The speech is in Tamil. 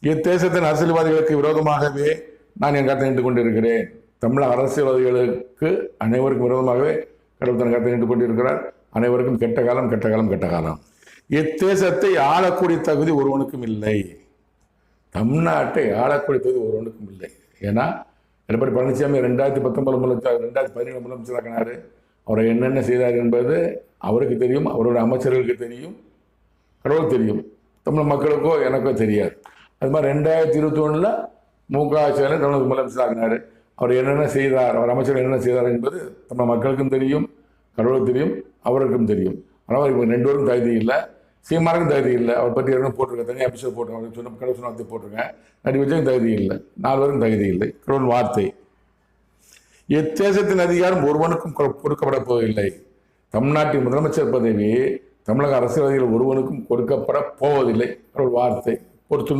இத்தேசத்தின் அரசியல்வாதிகளுக்கு விரோதமாகவே நான் என் கருத்தை நின்று கொண்டிருக்கிறேன். தமிழக அரசியல்வாதிகளுக்கு அனைவருக்கும் விரோதமாகவே கடவுள் தன் கருத்தை நின்று கொண்டிருக்கிறார். அனைவருக்கும் கெட்ட காலம், கெட்ட காலம், கெட்ட காலம். இத்தேசத்தை ஆளக்கூடிய தகுதி ஒருவனுக்கும் இல்லை. தமிழ்நாட்டை ஆளக்கூடிய தகுதி ஒருவனுக்கும் இல்லை. ஏன்னா எடப்பாடி பழனிசாமி 2019 2017 முதலமைச்சராக்கினார். அவரை என்னென்ன செய்தார் என்பது அவருக்கு தெரியும், அவருடைய அமைச்சர்களுக்கு தெரியும், கடவுள் தெரியும். தமிழ் மக்களுக்கோ எனக்கோ தெரியாது. அது மாதிரி 2021 மு.க. ஸ்டாலின் தமிழக முதலமைச்சராகினார். அவர் என்னென்ன செய்தார், அவர் அமைச்சர் என்னென்ன செய்தார் என்பது தமிழ் மக்களுக்கும் தெரியும், கடவுளுக்கு தெரியும், அவருக்கும் தெரியும். ஆனால் இப்போ 2 பேருக்கும் தகுதி இல்லை. சீமானுக்கும் தகுதி இல்லை. அவர் பற்றி என்ன போட்டிருக்கேன், தனியாக எபிசோட் போட்டிருக்கேன், சொன்ன கடவுள் சொன்ன வார்த்தை போட்டிருக்கேன். நடி விஜயும் தகுதி இல்லை. 4 பேருக்கும் தகுதி இல்லை. கடவுள் வார்த்தை. இத்தேசத்தின் அதிகாரம் ஒருவனுக்கும் கொடுக்கப்பட போவதில்லை. தமிழ்நாட்டின் முதலமைச்சர் பதவி தமிழக அரசியல்வாதிகள் ஒருவனுக்கும் கொடுக்கப்பட போவதில்லை. கடவுள் வார்த்தை. பொறுத்து